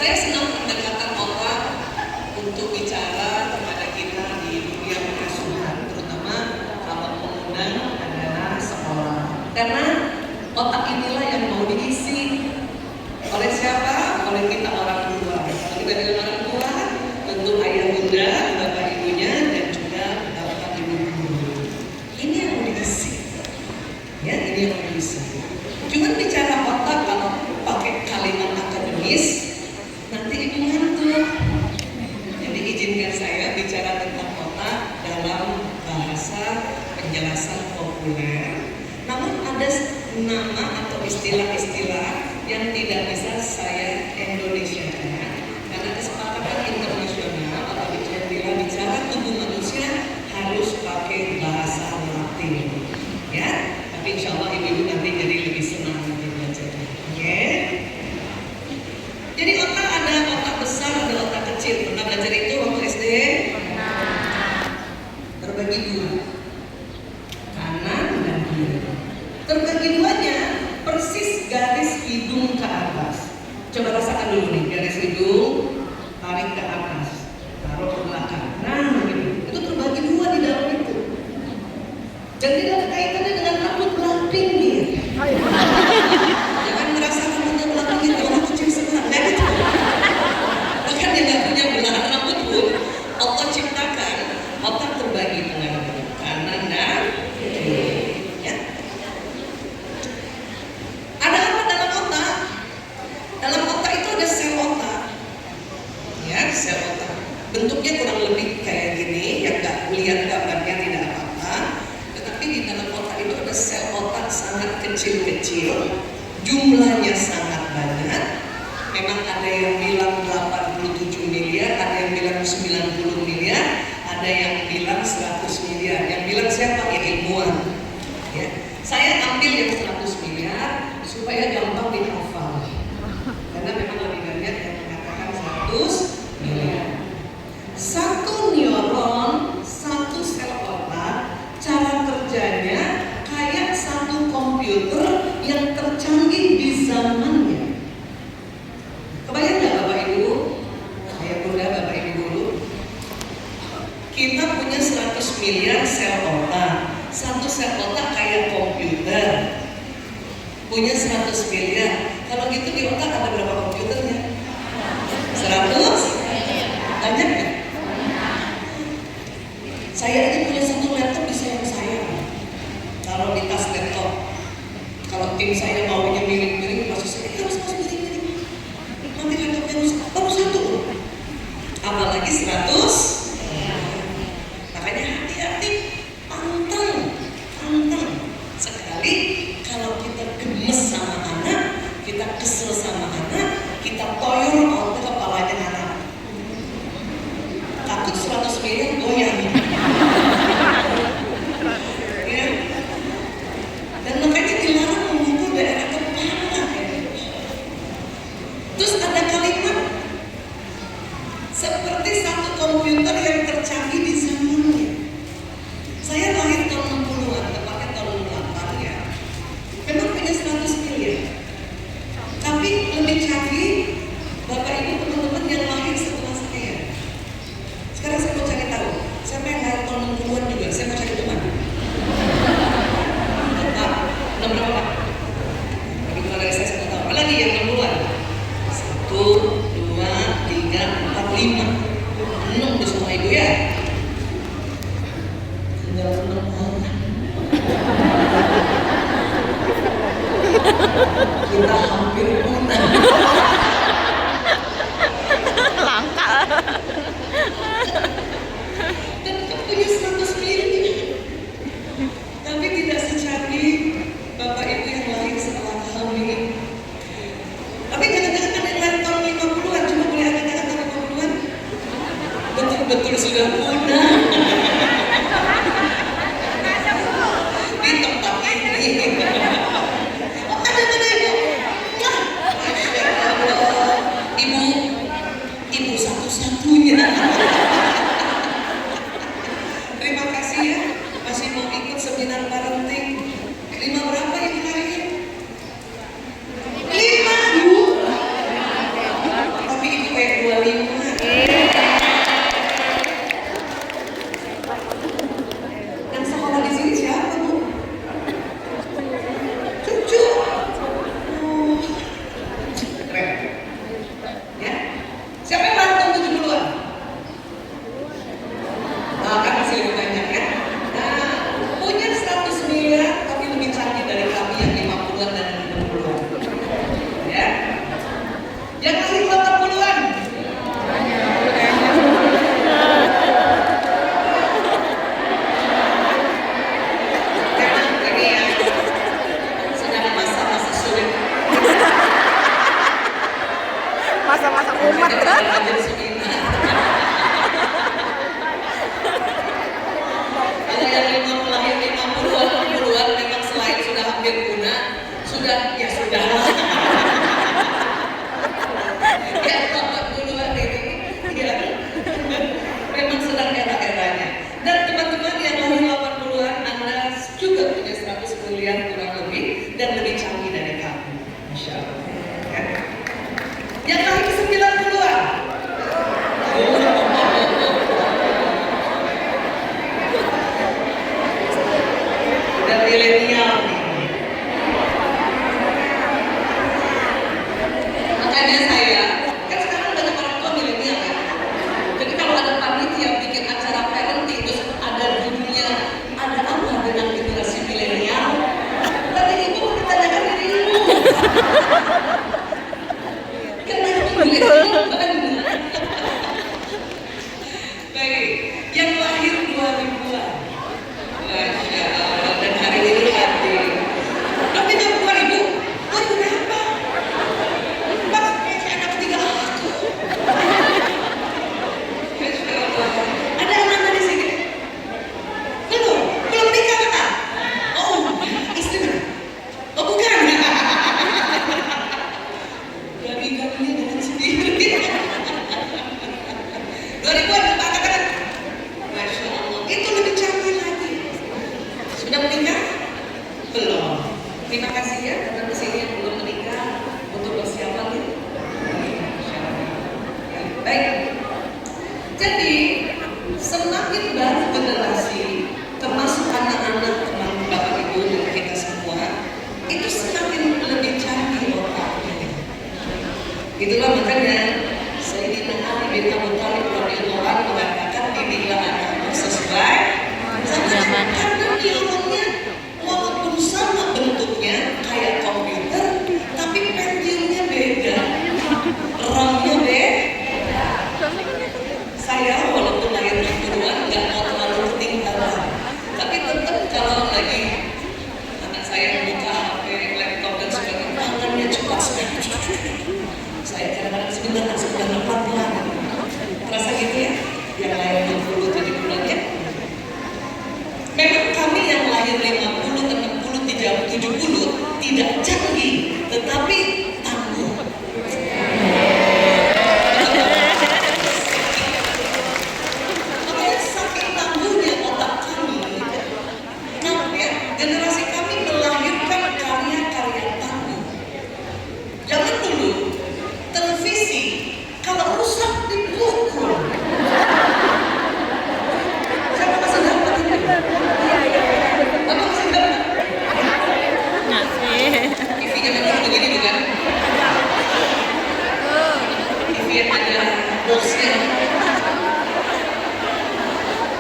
Saya senang pendekatan otak untuk bicara kepada kita di dunia pengasuhan, terutama kalau mengundang adalah sekolah. Karena otak inilah yang mau diisi oleh siapa? Oleh kita orang tua. Kalau kita dengan orang tua, tentu ayah bunda, bapak ibunya, dan juga bapak ibu guru. Ini yang mau diisi. Ya, ini yang mau diisi. Cuman bicara otak kalau pakai kalimat akademis, nanti ibu ngantuk. Jadi izinkan saya bicara tentang otak dalam bahasa penjelasan populer. Namun ada nama atau istilah-istilah yang tidak bisa saya Indonesiakan karena kesepakatan internasional atau bicara tubuh manusia harus pakai bahasa Latin. Ya, tapi insya Allah ibu-ibu nanti jadi lebih senang nanti belajarnya. Oke? Jadi otak ada otak besar, ada otak kecil. Pernah belajar itu waktu SD? Terbagi dua, kanan dan kiri. Terbagi duanya persis garis hidung ke atas. Coba rasakan dulu nih, garis hidung tarik ke atas, taruh ke belakang. Nah, gitu. Itu terbagi dua di dalam itu. Dan tidak ada kaitannya dengan rambut belah pinggir. Jangan merasa rambutnya belah pinggir kalau kecil sebelah. Nah, gitu. Bahkan yang nggak punya belahan rambut pun Allah ciptakan otak terbagi dengan kanan dan kiri. Ya. Ada apa dalam otak? Dalam otak itu ada sel otak. Ya, sel otak. Bentuknya kurang lebih kayak gini, yang nggak lihat gambarnya tidak apa-apa. Tetapi di dalam otak itu ada sel otak sangat kecil-kecil, jumlahnya sangat banyak. Memang ada yang bilang 87 miliar, ada yang bilang 90 miliar, ada yang bilang 100 miliar. Yang bilang siapa? Ya ilmuwan. Ya. Saya ambil yang 100 miliar supaya gampang dihafal. Karena memang lebih banyak yang mengatakan 100 miliar. Satu neuron, satu sel otak, cara kerjanya kayak satu komputer yang tercanggih di zamannya. Kebayang nggak Bapak Ibu? Ayah bunda, Bapak Ibu dulu. Kita punya 100 miliar sel otak. Satu sel otak kayak komputer. Punya 100 miliar. Kalau gitu di otak ada berapa komputernya? 100? Banyak nggak? Saya aja punya satu laptop bisa yang saya. Kalau di tas laptop, kalau tim saya maunya miring-miring, masih saya harus miring-miring. Nanti laptopnya rusak. Baru satu. Apalagi 100. Makanya hati-hati, pantang sekali kalau kita gemes sama anak, kita kesel sama anak, kita toyor ke kepalanya anak. Takut 100 miliar goyang. Ya. Dan makanya dilarang memukul daerah kepala. Terus ada kalimat seperti satu komputer yang tercanggih di zamannya. Saya lahir tahun 60-an, tepatnya tahun 8 ya. Memang punya 100 miliar. Tapi lebih canggih Bapak Ibu teman-teman yang lahir setelah saya. Sekarang saya mau cari tahu, siapa yang lahir tahun 60-an juga? Saya mau cari teman. Tetap, nomor berapa? Bagi teman dari saya tahu. Apa lagi yang 60-an? 1, 2, 3, 4, 5. 6 di semua ibu ya. Tinggal 6 orang. Kita hampir punah. Langka. Dan kita punya 100 miliar. Tapi tidak secanggih Bapak Ibu yang lahir setelah hamil. Tapi jangan-jangan ada yang lahir tahun 50-an. Coba boleh angkat tangan tahun 50-an? Betul-betul sudah punah. Di tempat ini. Oh, ada mana Ibu? Wah, Masya Allah. Ibu satu-satunya. Terima kasih ya, masih mau ikut seminar parenting. 5 berapa Ibu lahir? 5 Bu. Tapi Umat. Rajin seminar. Kalau yang lahir 50-an memang selain sudah hampir punah, sudah ya sudah. Yang 80-an ini, ya, memang sedang era-eranya. Dan teman-teman yang lahir 80-an, Anda juga punya 100 miliar kurang lebih dan lebih canggih dari kamu. Masya Allah. Ya. Yang lahir 90-an. Udah milenial nih. Makanya saya, kan sekarang banyak orang tua milenial ya. Jadi kalau ada panitia bikin acara parenting terus ada judulnya ada apa dengan generasi milenial? Tadi ibu bertanyakan diri ibu. Karena ibu milenial kan. Baik, yang lahir 2000-an. Masya Allah, dan hari ini hadir. Tapi tahun 2000, 2000 berapa? Pas saya anak ketiga aku. Masya Allah. Ada anak di sini? Belum nikah kan? Oh, istri mana? Oh bukan. Dari kalinya dengan sendiri. 2000-an coba katakan. Masya Allah, itu lebih canggih lagi. Sudah menikah? Belum. Terima kasih ya datang ke sini yang belum menikah untuk persiapan itu. Baik. Jadi semakin baru generasi, termasuk anak-anak teman bapak ibu dan kita semua, itu semakin lebih canggih otaknya. Itulah makanya Sayyidina Ali bin Abi Thalib radhiyallahu anhu mengatakan didiklah anakmu sesuai zaman. Karena dia orangnya walaupun sama bentuknya kayak komputer, tapi pentilnya beda, RAM-nya beda. Saya walaupun lahir 60-an nggak mau terlalu ketinggalan, tapi tetap kalau lagi anak saya buka HP, laptop dan sebagainya, tangannya cepat sekali. Saya kadang-kadang sebentar pelan-pelan. Terasa gitu ya? Yang lahir 20, 70 ya? Memang kami yang lahir 50, 60, 70 tidak canggih, tetapi tangguh. Makanya saking tangguhnya otak kami, ya, generasi kami melahirkan karya-karya tangguh. Zaman dulu, televisi kalau rusak dipukul. Siapa masih dapat itu? Bapak masih dapat? Nggak sih. TV-nya memang begini bukan? TV yang ada bosnya.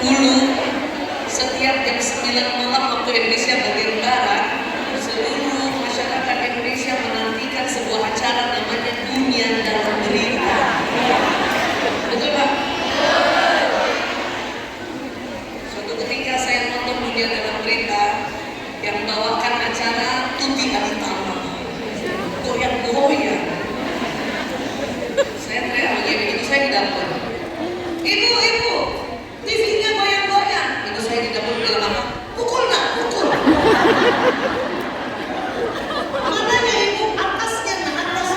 Dulu setiap jam 9 malam waktu Indonesia bagian barat, seluruh masyarakat Indonesia menantikan sebuah acara namanya Dunia Dalam Berita. Betul Pak? Suatu ketika saya nonton Dunia Dalam Berita yang membawakan acara Tuti Aditama, goyang-goyang. Saya teriak begini, itu saya di dapur. Ibu, TV-nya goyang-goyang. Ibu saya di dapur bilang apa? Pukul nak, pukul. Mananya ibu? Atasnya, nah atas.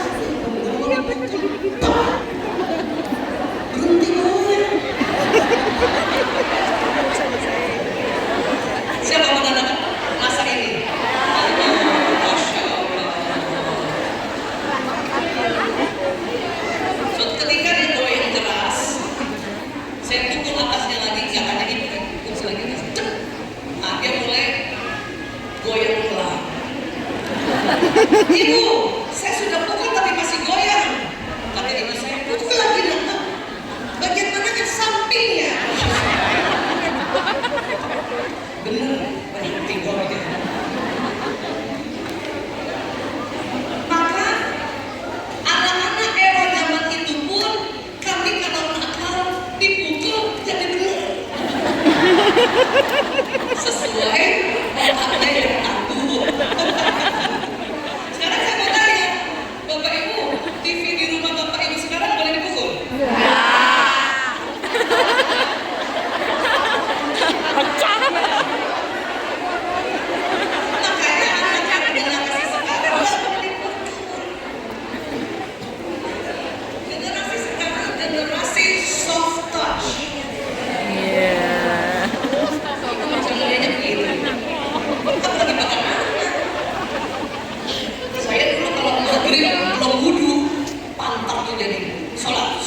sholat.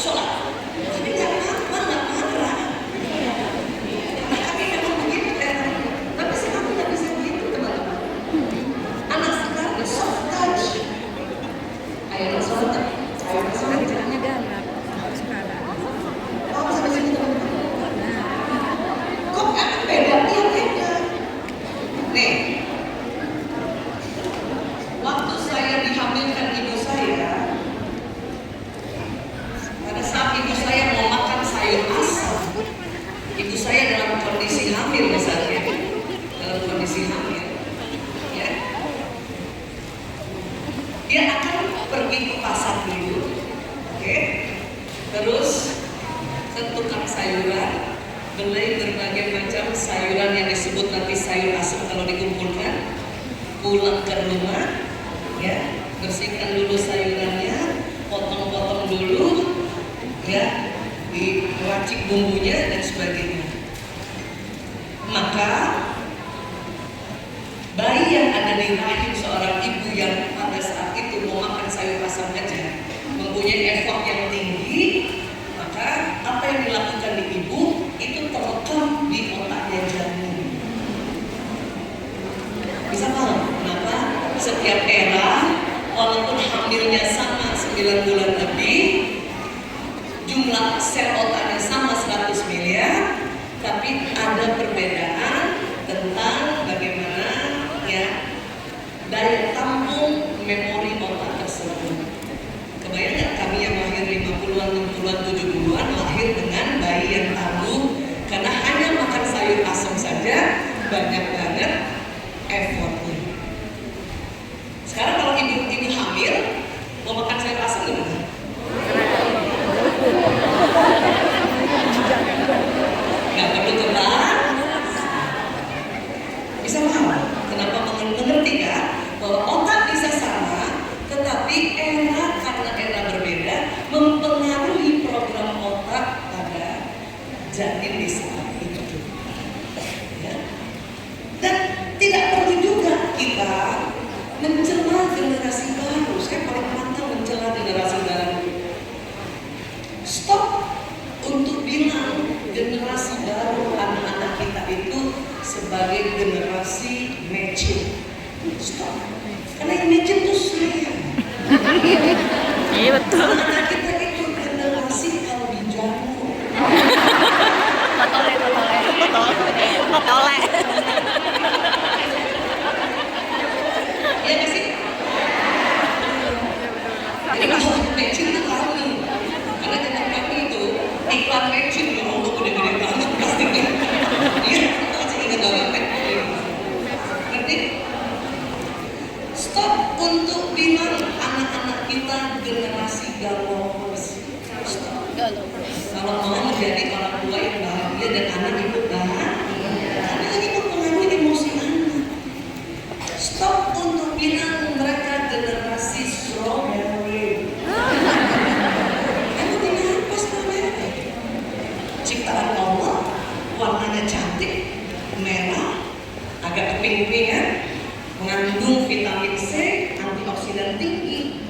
Tapi nggak apa-apa, nggak marah. Nah, kami memang begitu kan. Tapi sekarang nggak bisa begitu teman-teman. Anak sekarang soft touch. Ayo soft touch. Jalannya galak. Sekarang. Oh, sampai sini teman-teman. Kok anak beda? Iya beda. Nih, waktu saya dihamilkan ibu saya, pada saat ibu saya mau makan sayur asam, ibu saya dalam kondisi hamil misalnya, dalam kondisi hamil, ya, dia akan pergi ke pasar dulu, oke, terus ke tukang sayuran, beli berbagai macam sayuran yang disebut nanti sayur asam kalau dikumpulkan, pulang ke rumah, ya, bersihkan dulu sayurannya, potong-potong dulu, ya, diracik bumbunya dan sebagainya. Maka bayi yang ada di rahim seorang ibu yang pada saat itu mau makan sayur asam aja mempunyai effort yang tinggi, maka apa yang dilakukan di ibu itu terekam di otaknya janin. Bisa paham kenapa setiap era walaupun hamilnya sama 9 bulan lebih, jumlah sel otaknya sama 100 miliar, tapi ada perbedaan tentang bagaimana ya daya tampung memori otak tersebut. Kebayang nggak kami yang lahir 50-an, 60-an, 70-an lahir dengan bayi yang tangguh karena hanya makan sayur asam saja banyak banget effortnya. Sekarang kalau ibu hamil mau makan sayur asam gimana? Nggak perlu terbang. Bisa paham? Kenapa mengerti kan? Bahwa otak bisa sama, tetapi era karena era berbeda mempengaruhi program otak pada janin di saat itu. Ya. Dan tidak perlu juga kita mencela generasi baru. Saya paling pantang mencela generasi baru. Stop untuk bilang generasi baru anak-anak kita itu sebagai generasi matching. Stop. Karena yang matching itu saya. Iya betul. Anak kita itu generasi kalbi jamur. Tolek. Iya nggak sih? Jadi kalau matching itu kami. Karena dengan kami itu iklan matching ya Allah gede-gede banget plastiknya. Iya, masih ingat banget. Ngerti? Stop untuk bilang anak-anak kita generasi galopers. Stop. Kalau mau menjadi orang tua yang bahagia dan anak itu bahagia, karena ini mempengaruhi emosi anak. Stop untuk bilang mereka generasi strawberry. Emang kenapa strawberry? Ciptaan Allah, warnanya cantik, merah, agak keping-kepingan, mengandung vitamin C, antioksidan tinggi.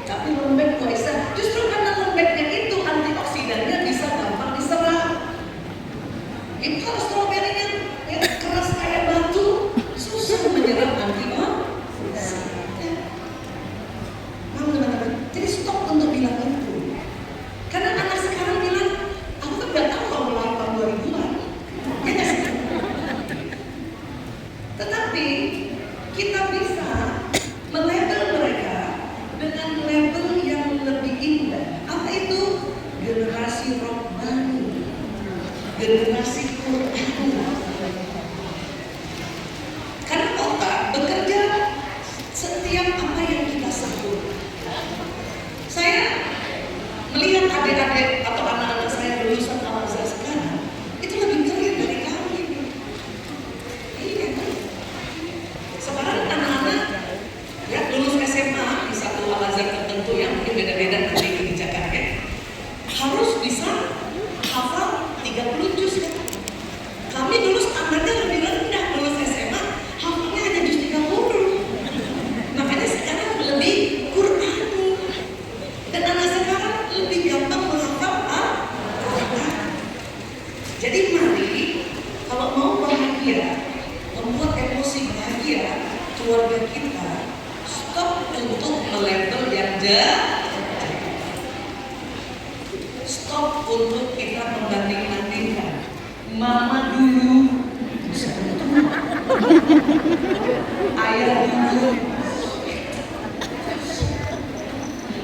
Tapi lembek kok bisa, justru karena lembeknya itu antioksidannya bisa gampang diserap. Itu kalau stroberinya yang keras kayak batu, susah menyerap antioksidan. Mau teman-teman, jadi stop untuk bilang itu. Karena anak sekarang bilang, aku kan nggak tahu kalau lahir tahun 2000-an. Ya nggak sih? Tetapi kita bisa melabel mereka dengan label yang lebih indah. Apa itu? Generasi rohani, generasi Quran. Karena otak bekerja setiap apa yang kita sebut. Saya melihat adik-adik atau anak-anak saya lulusan Al-Azhar sekarang itu lebih keren dari kami. Iya kan? Sekarang anak-anak ya lulus SMA di satu Al-Azhar tertentu yang mungkin beda-beda nanti kebijakannya harus bisa hafal 30 juz kan? Kami dulu standarnya lebih rendah, lulus SMA hafalnya hanya juz 30. Makanya sekarang lebih Qurani dan anak sekarang lebih stop untuk kita membanding-bandingkan. Mama dulu, ayah dulu.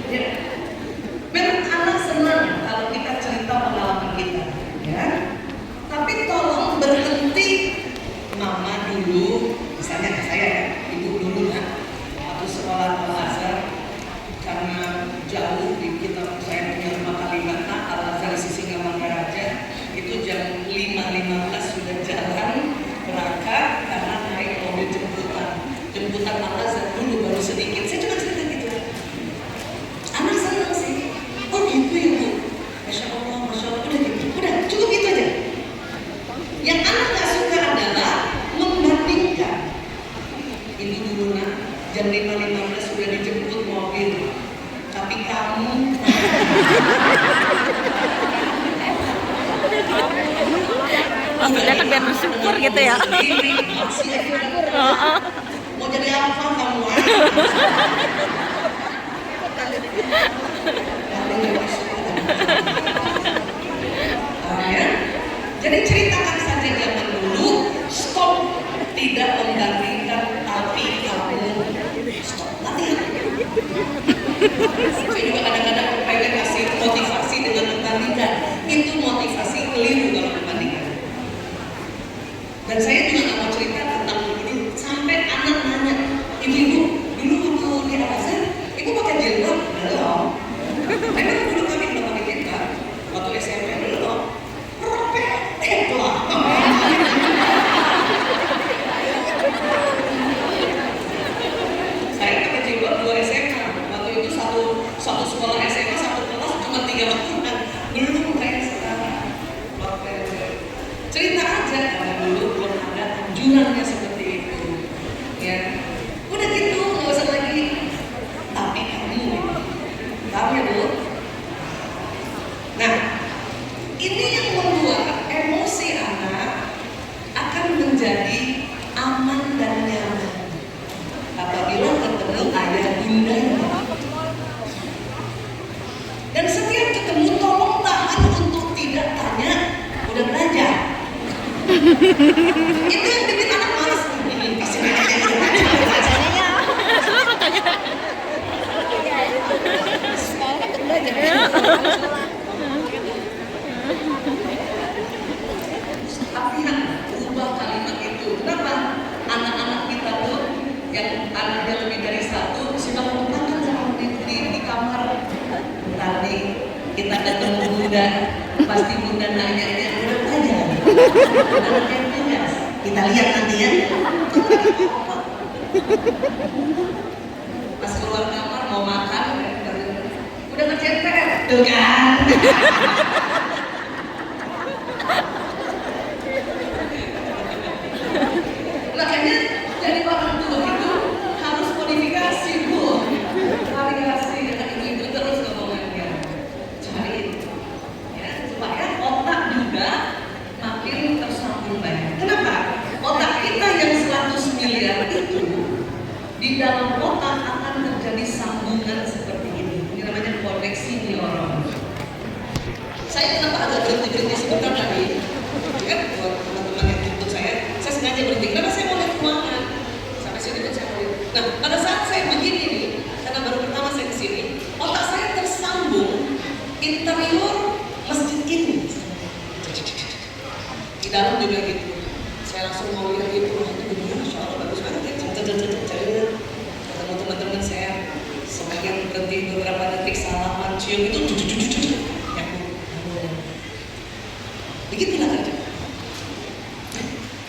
Ya. Memang anak senang kalau kita cerita pengalaman kita, ya. Tapi tolong berhenti. Mama dulu, misalnya saya ya, ibu dulu kan, waktu sekolah Al-Azhar, karena jauh di kita, saya punya rumah Kalibata, Al-Azhar sisi Mangaraja, itu jam 5.15 sudah jalan berangkat karena naik mobil jemputan Al-Azhar dulu baru sedikit. Saya cuma cerita gitu. Anak senang sih. Oh gitu ya Bu. Masya Allah, udah gitu. Udah cukup gitu aja. Yang anak gak suka adalah membandingkan. Ini dulu nak, jam 5.15 sudah dijemput mobil. Tapi kamu Maksudnya kan biar bersyukur gitu ya. Mau jadi apa kamu? Ya. Jadi ceritakan saja zaman dulu, stop, tidak membandingkan, tapi kamu stop, latihan. Saya juga kadang-kadang pengen kasih motivasi dengan membandingkan, itu motivasi keliru kalau membandingkan. Dan saya juga nggak mau cerita tentang dulu, sampai anak nanya, ibu dulu waktu di Al-Azhar, ibu pakai jilbab? Belum. Memang dulu kami belum pakai jilbab, waktu SMP belum. Robek lah. Saya pakai jilbab 2 SMA, waktu itu satu sekolah SMA, satu kelas cuma 3 orang, belum kayak sekarang. Cerita aja, karena dulu belum ada anjurannya seperti itu. Ya, udah gitu, nggak usah lagi. Tapi kamu, tahu ya Bu? Nah, ini yang membuat emosi anak akan menjadi aman dan nyaman apabila ketemu ayah bundanya. Dan setiap ketemu tolong tahan untuk tidak tanya, udah belajar. Itu yang bikin anak malas. Pasti nanya latihan ubah kalimat itu. Kenapa? Anak-anak kita tuh yang anaknya lebih dari satu sudah menggunakan sama di kamar. Tadi kita ketemu bunda, pasti bunda nanya ini udah belajar. Anaknya tegas. Kita lihat nanti ya. Pas keluar kamar mau makan, udah ngerjain PR, tuh kan? Makanya dari orang tua itu harus modifikasi Bu, variasi dengan ibu-ibu terus ngomongnya, cari ya supaya otak juga makin tersambung baik. Kenapa? Otak kita yang 100 miliar itu di dalam otak akan terjadi sambungan seperti ini. Ini namanya koneksi neuron. Saya kenapa agak berhenti sebentar tadi? Ya, buat teman-teman yang tuntut saya sengaja berhenti. Kenapa saya mau lihat ruangan? Sampai sini kan saya mau lihat. Nah, pada saat saya begini nih, karena baru pertama saya kesini, otak saya tersambung interior masjid ini. Di dalam juga gitu. Saya langsung mau lihat itu, itu begini, Masya Allah bagus banget ya. Ketemu teman-teman saya, sebagian berhenti beberapa detik salaman, cium itu, ya begitulah kerja.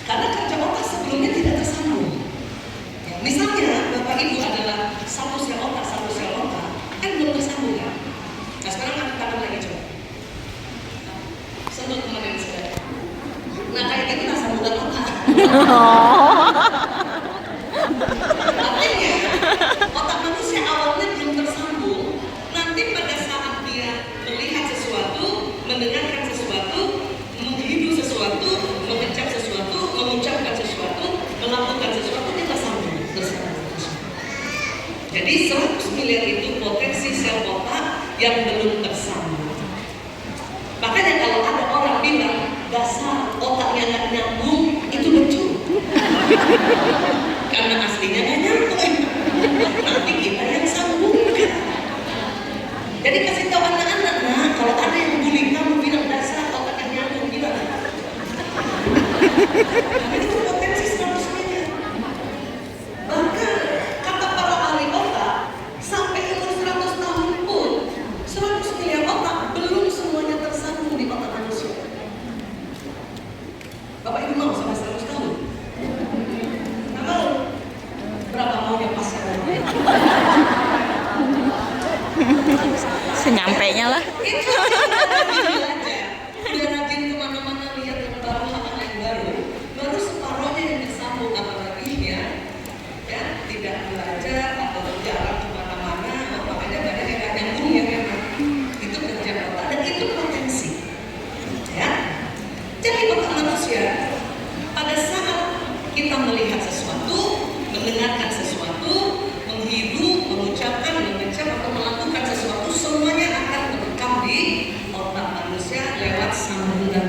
Karena kerja otak sebelumnya tidak tersambung. Ya, misalnya Bapak Ibu adalah satu sel otak, kan belum tersambung ya. Nah sekarang angkat tangan lagi coba. Sentuh teman yang sebelah. Nah kayak gitu lah sambungan otak. Artinya otak manusia awalnya belum tersambung. Nanti pada saat dia melihat sesuatu, mendengarkan sesuatu, menghidup sesuatu, mengucap sesuatu, mengucapkan sesuatu, melakukan sesuatu, kita sambung bersama. Jadi 100 miliar itu potensi sel otak yang belum tersambung. itu udah rajin belajar, udah rajin kemana-mana lihat yang baru, hal yang baru separohnya yang disambung, apalagi ya tidak belajar atau jarang kemana-mana, makanya banyak yang gak nyambung ya memang. Itu kerja otak dan itu potensi. Ya, jadi otak manusia pada saat kita melihat sesuatu, mendengarkan sesuatu, menghidup, mengucapkan, mengecap atau melakukan sesuatu, semuanya akan terekam di otak manusia lewat sambungan